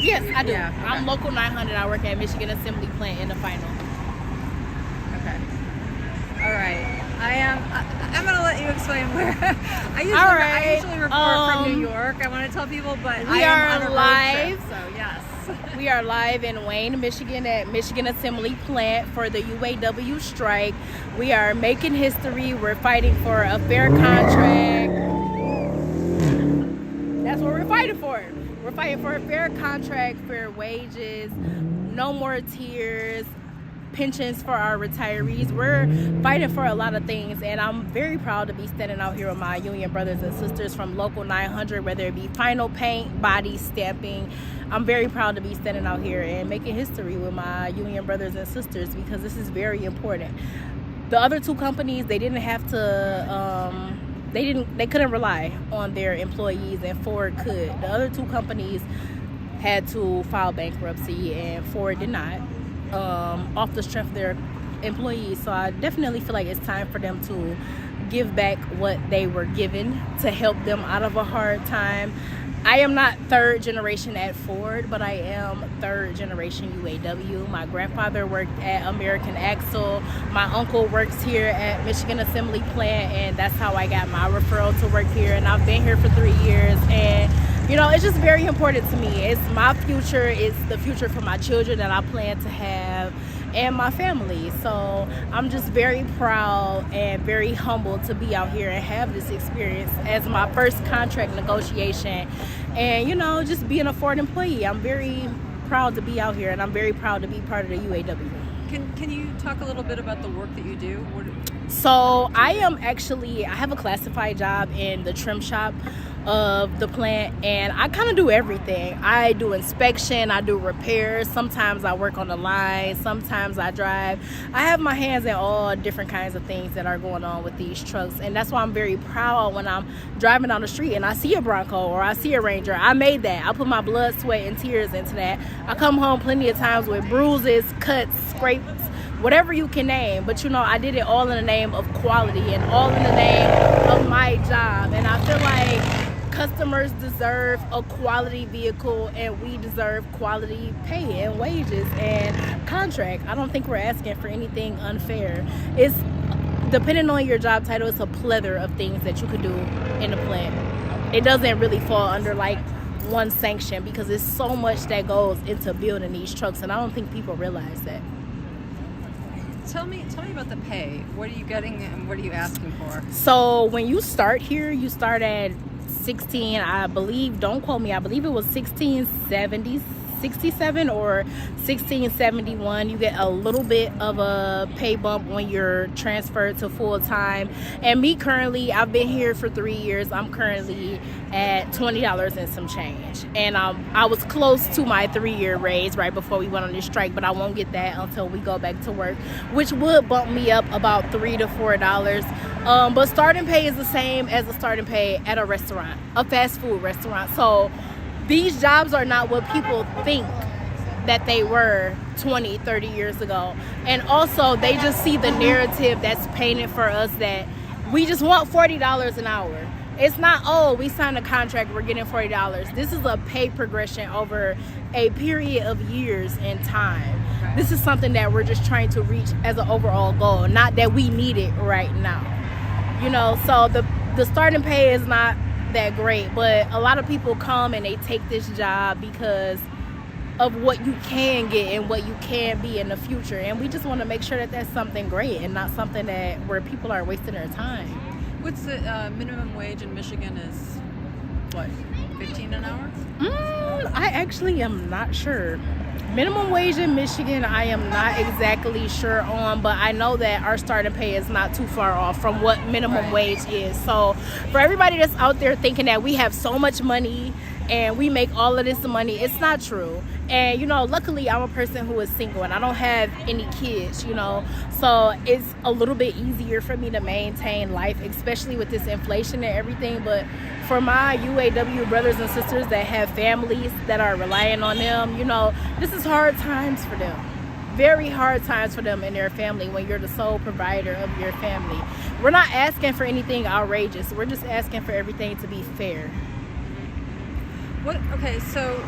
Yes, I do. Yeah, okay. I'm local 900. I work at Michigan Assembly Plant in the final. Okay. All right. I'm going to let you explain where. I usually report from New York. I want to tell people, but We I are am on a live. road trip, so yes. We are live in Wayne, Michigan at Michigan Assembly Plant for the UAW strike. We are making history. We're fighting for a fair contract. That's what we're fighting for. We're fighting for a fair contract, fair wages, no more tiers, pensions for our retirees. We're fighting for a lot of things, and I'm very proud to be standing out here with my union brothers and sisters from local 900, whether it be final paint, body stamping. I'm very proud to be standing out here and making history with my union brothers and sisters, because this is very important. The other two companies, they didn't have to they couldn't rely on their employees, and Ford could. The other two companies had to file bankruptcy, and Ford did not, off the strength of their employees. So I definitely feel like it's time for them to give back what they were given to help them out of a hard time. I am not third generation at Ford, but I am third generation UAW. My grandfather worked at American Axle. My uncle works here at Michigan Assembly Plant, and that's how I got my referral to work here. And I've been here for 3 years, and you know, it's just very important to me. It's my future. It's the future for my children that I plan to have, and my family. So I'm just very proud and very humbled to be out here and have this experience as my first contract negotiation, and you know, just being a Ford employee. I'm very proud to be out here, and I'm very proud to be part of the UAW. Can you talk a little bit about the work that you do? So I have a classified job in the trim shop of the plant, and I kind of do everything. I do inspection, I do repairs, sometimes I work on the line, sometimes I drive. I have my hands in all different kinds of things that are going on with these trucks, and that's why I'm very proud when I'm driving down the street and I see a Bronco or I see a Ranger. I made that. I put my blood, sweat, and tears into that. I come home plenty of times with bruises, cuts, scrapes, whatever you can name, but you know, I did it all in the name of quality and all in the name of my job. And I feel like customers deserve a quality vehicle, and we deserve quality pay and wages and contract. I don't think we're asking for anything unfair. It's depending on your job title, it's a plethora of things that you could do in the plant. It doesn't really fall under like one sanction, because there's so much that goes into building these trucks, and I don't think people realize that. Tell me about the pay. What are you getting and what are you asking for? So when you start here, you start at 16, I believe, don't quote me, I believe it was 1667 or 1671. You get a little bit of a pay bump when you're transferred to full-time. And me currently, I've been here for 3 years. I'm currently at $20 and some change, and I was close to my 3-year raise right before we went on this strike, but I won't get that until we go back to work, which would bump me up about $3 to $4. But starting pay is the same as the starting pay at a restaurant, a fast food restaurant. So these jobs are not what people think that they were 20, 30 years ago. And also, they just see the narrative that's painted for us that we just want $40 an hour. It's not, oh, we signed a contract, we're getting $40. This is a pay progression over a period of years in time. This is something that we're just trying to reach as an overall goal, not that we need it right now. You know, so the starting pay is not that great, but a lot of people come and they take this job because of what you can get and what you can be in the future, and we just want to make sure that that's something great and not something that where people are wasting their time. What's the minimum wage in Michigan is, what, 15 an hour? I actually am not sure. Minimum wage in Michigan, I am not exactly sure on, but I know that our starting pay is not too far off from what minimum wage is. So for everybody that's out there thinking that we have so much money and we make all of this money, it's not true. And you know, luckily I'm a person who is single and I don't have any kids, you know, so it's a little bit easier for me to maintain life, especially with this inflation and everything. But for my UAW brothers and sisters that have families that are relying on them, you know, this is hard times for them. Very hard times for them and their family when you're the sole provider of your family. We're not asking for anything outrageous. We're just asking for everything to be fair. Okay, so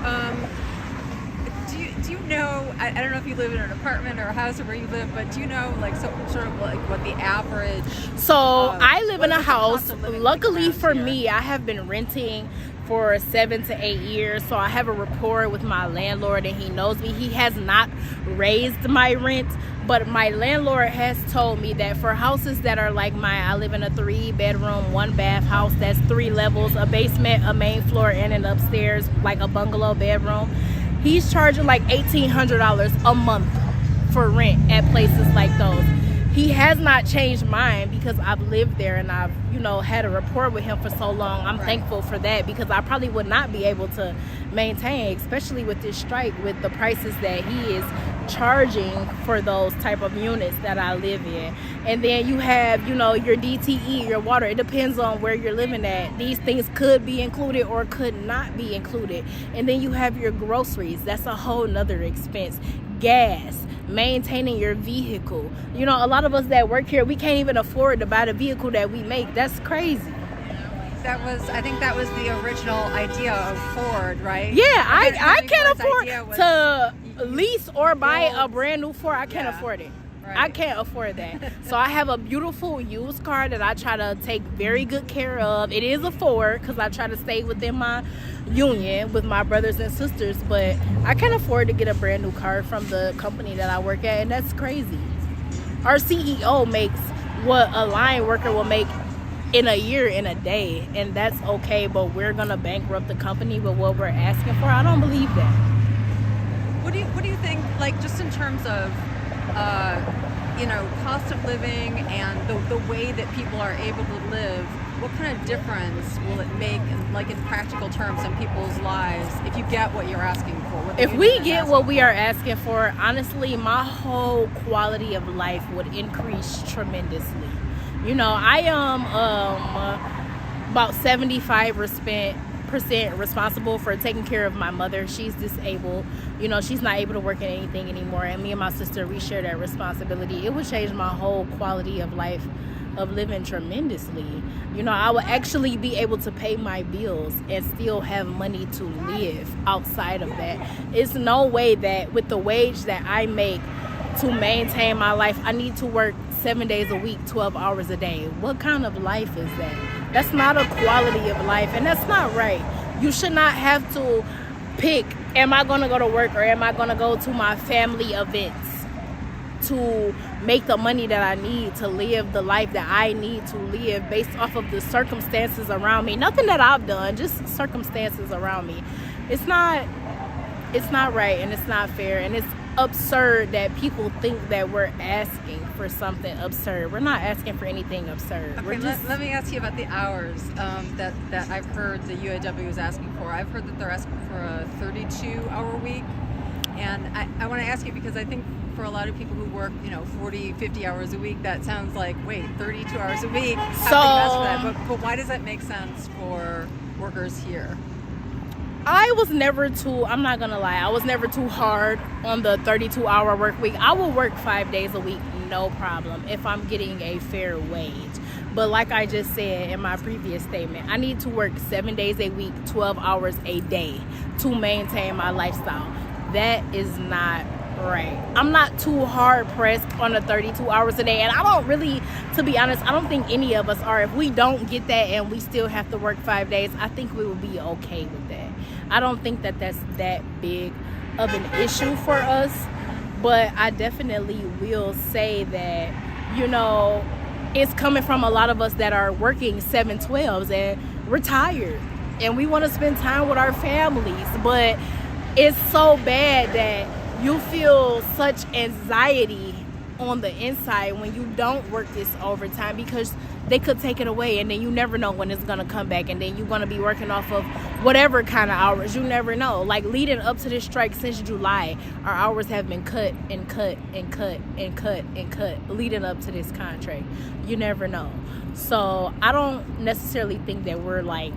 I don't know if you live in an apartment or a house or where you live, but do you know like sort of like what the average? So I live in a house. Luckily for me, I have been renting for 7 to 8 years, so I have a rapport with my landlord and he knows me. He has not raised my rent, but my landlord has told me that for houses that are like mine, I live in a 3-bedroom 1-bath house that's 3 levels, a basement, a main floor, and an upstairs, like a bungalow bedroom. He's charging like $1,800 a month for rent at places like those. He has not changed mine because I've lived there and I've, had a rapport with him for so long. I'm thankful for that, because I probably would not be able to maintain, especially with this strike, with the prices that he is charging for those type of units that I live in. And then you have, your DTE, your water. It depends on where you're living at. These things could be included or could not be included. And then you have your groceries. That's a whole nother expense. Gas, maintaining your vehicle. A lot of us that work here, we can't even afford to buy the vehicle that we make. That's crazy. I think that was the original idea of Ford, right? Yeah, I can't afford to lease or buy a brand new Ford. I can't afford it. Right. I can't afford that. So I have a beautiful used car that I try to take very good care of. It is a Ford because I try to stay within my union with my brothers and sisters, but I can't afford to get a brand new car from the company that I work at, and that's crazy. Our CEO makes what a line worker will make in a year, in a day, and that's okay, but we're gonna bankrupt the company with what we're asking for. I don't believe that. What do you think, like, just in terms of cost of living and the way that people are able to live, what kind of difference will it make in practical terms in people's lives if you get what you're asking for? If we get what we are asking for, honestly, my whole quality of life would increase tremendously. I am about 75% responsible for taking care of my mother. She's disabled. She's not able to work in anything anymore, and me and my sister, we share that responsibility. It would change my whole quality of life of living tremendously. I would actually be able to pay my bills and still have money to live outside of that. It's no way that with the wage that I make to maintain my life, I need to work 7 days a week, 12 hours a day. What kind of life is that? That's not a quality of life, and that's not right. You should not have to pick, am I going to go to work or am I going to go to my family events to make the money that I need to live the life that I need to live based off of the circumstances around me. Nothing that I've done, just circumstances around me. It's not right, and it's not fair, and it's absurd that people think that we're asking for something absurd. We're not asking for anything absurd. Okay, let me ask you about the hours that I've heard the UAW is asking for. I've heard that they're asking for a 32-hour week, and I want to ask you because I think for a lot of people who work 40, 50 hours a week, that sounds like, wait, 32 hours a week, but why does that make sense for workers here? I'm not gonna lie, I was never too hard on the 32-hour work week. I will work 5 days a week, no problem, if I'm getting a fair wage. But like I just said in my previous statement, I need to work 7 days a week, 12 hours a day to maintain my lifestyle. That is not right. I'm not too hard pressed on the 32 hours a day, and I don't really, to be honest, I don't think any of us are. If we don't get that and we still have to work 5 days, I think we will be okay with that. I don't think that that's that big of an issue for us, but I definitely will say that, it's coming from a lot of us that are working 7/12s and retired, and we want to spend time with our families, but it's so bad that you feel such anxiety on the inside when you don't work this overtime, because they could take it away and then you never know when it's going to come back, and then you're going to be working off of whatever kind of hours. You never know. Like leading up to this strike since July, our hours have been cut and cut and cut and cut and cut leading up to this contract. You never know. So I don't necessarily think that we're like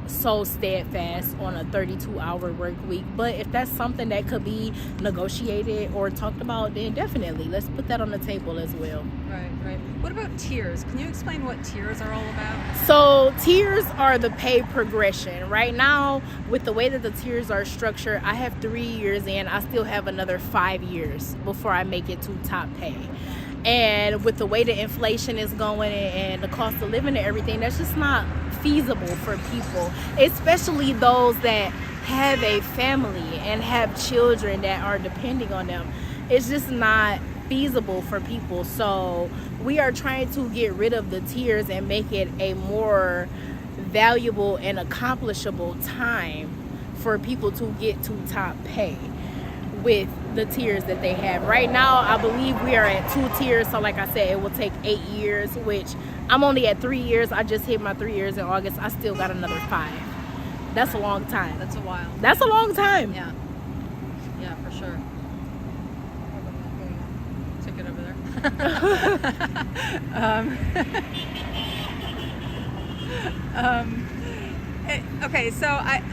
so steadfast on a 32-hour work week. But if that's something that could be negotiated or talked about, then definitely let's put that on the table as well. Right. What about tiers? Can you explain what tiers are all about? So tiers are the pay progression. Right now, with the way that the tiers are structured, I have 3 years in. I still have another 5 years before I make it to top pay. And with the way the inflation is going and the cost of living and everything, that's just not feasible for people, especially those that have a family and have children that are depending on them. It's just not feasible for people. So we are trying to get rid of the tiers and make it a more valuable and accomplishable time for people to get to top pay with the tiers that they have. Right now, I believe we are at 2 tiers. So like I said, it will take 8 years, which I'm only at 3 years. I just hit my 3 years in August. I still got another 5. That's a long time. That's a while. That's a long time. Yeah, for sure. Take it over there. Okay, so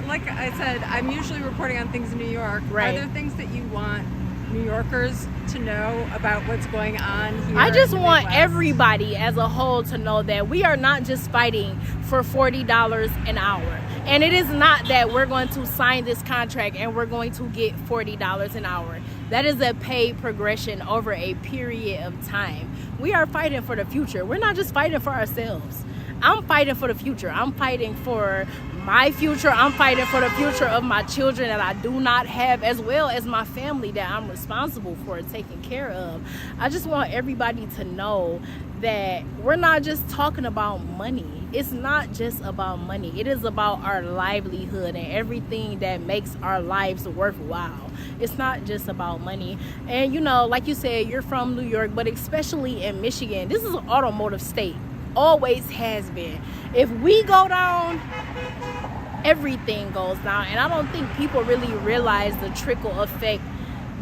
like I said, I'm usually reporting on things in New York. Right. Are there things that you want New Yorkers to know about what's going on here? I just in the want Midwest? everybody as a whole to know that we are not just fighting for $40 an hour. And it is not that we're going to sign this contract and we're going to get $40 an hour. That is a pay progression over a period of time. We are fighting for the future. We're not just fighting for ourselves. I'm fighting for the future. I'm fighting for my future. I'm fighting for the future of my children that I do not have, as well as my family that I'm responsible for taking care of. I just want everybody to know that we're not just talking about money. It's not just about money. It is about our livelihood and everything that makes our lives worthwhile. It's not just about money. And you know, like you said, you're from New York, but especially in Michigan, this is an automotive state. Always has been. If we go down, everything goes down. And I don't think people really realize the trickle effect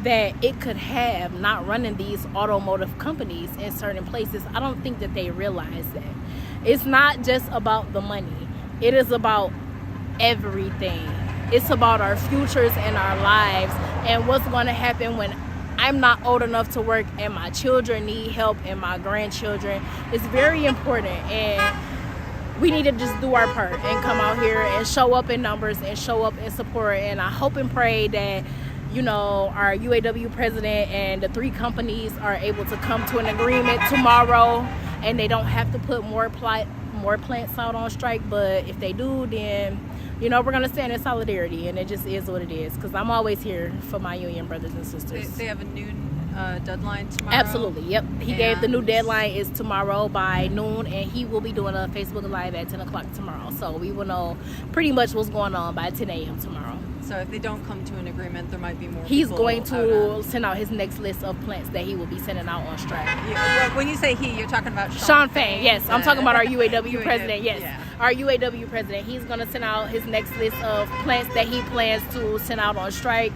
that it could have not running these automotive companies in certain places. I don't think that they realize that. It's not just about the money. It is about everything. It's about our futures and our lives and what's going to happen when I'm not old enough to work and my children need help and my grandchildren. It's very important, and we need to just do our part and come out here and show up in numbers and show up in support. And I hope and pray that, you know, our UAW president and the 3 companies are able to come to an agreement tomorrow and they don't have to put more plants out on strike. But if they do, then, you know, we're going to stand in solidarity, and it just is what it is, because I'm always here for my union brothers and sisters. They have a noon deadline tomorrow? Absolutely, yep. He gave the new deadline is tomorrow by noon, and he will be doing a Facebook Live at 10 o'clock tomorrow. So we will know pretty much what's going on by 10 a.m. tomorrow. So if they don't come to an agreement, there might be more. He's going to send out his next list of plants that he will be sending out on strike. When you say he, you're talking about Sean Fain. Yes, I'm talking about our UAW president. Yes, yeah. Our UAW president. He's going to send out his next list of plants that he plans to send out on strike.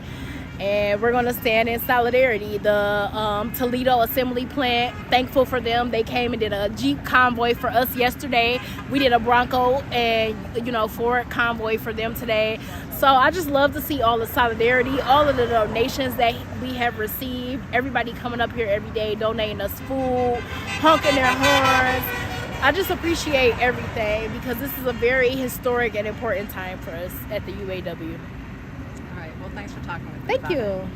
And we're going to stand in solidarity. The Toledo assembly plant, thankful for them. They came and did a Jeep convoy for us yesterday. We did a Bronco and, you know, Ford convoy for them today. So I just love to see all the solidarity, all of the donations that we have received. Everybody coming up here every day, donating us food, honking their horns. I just appreciate everything because this is a very historic and important time for us at the UAW. All right. Well, thanks for talking with me. Thank you.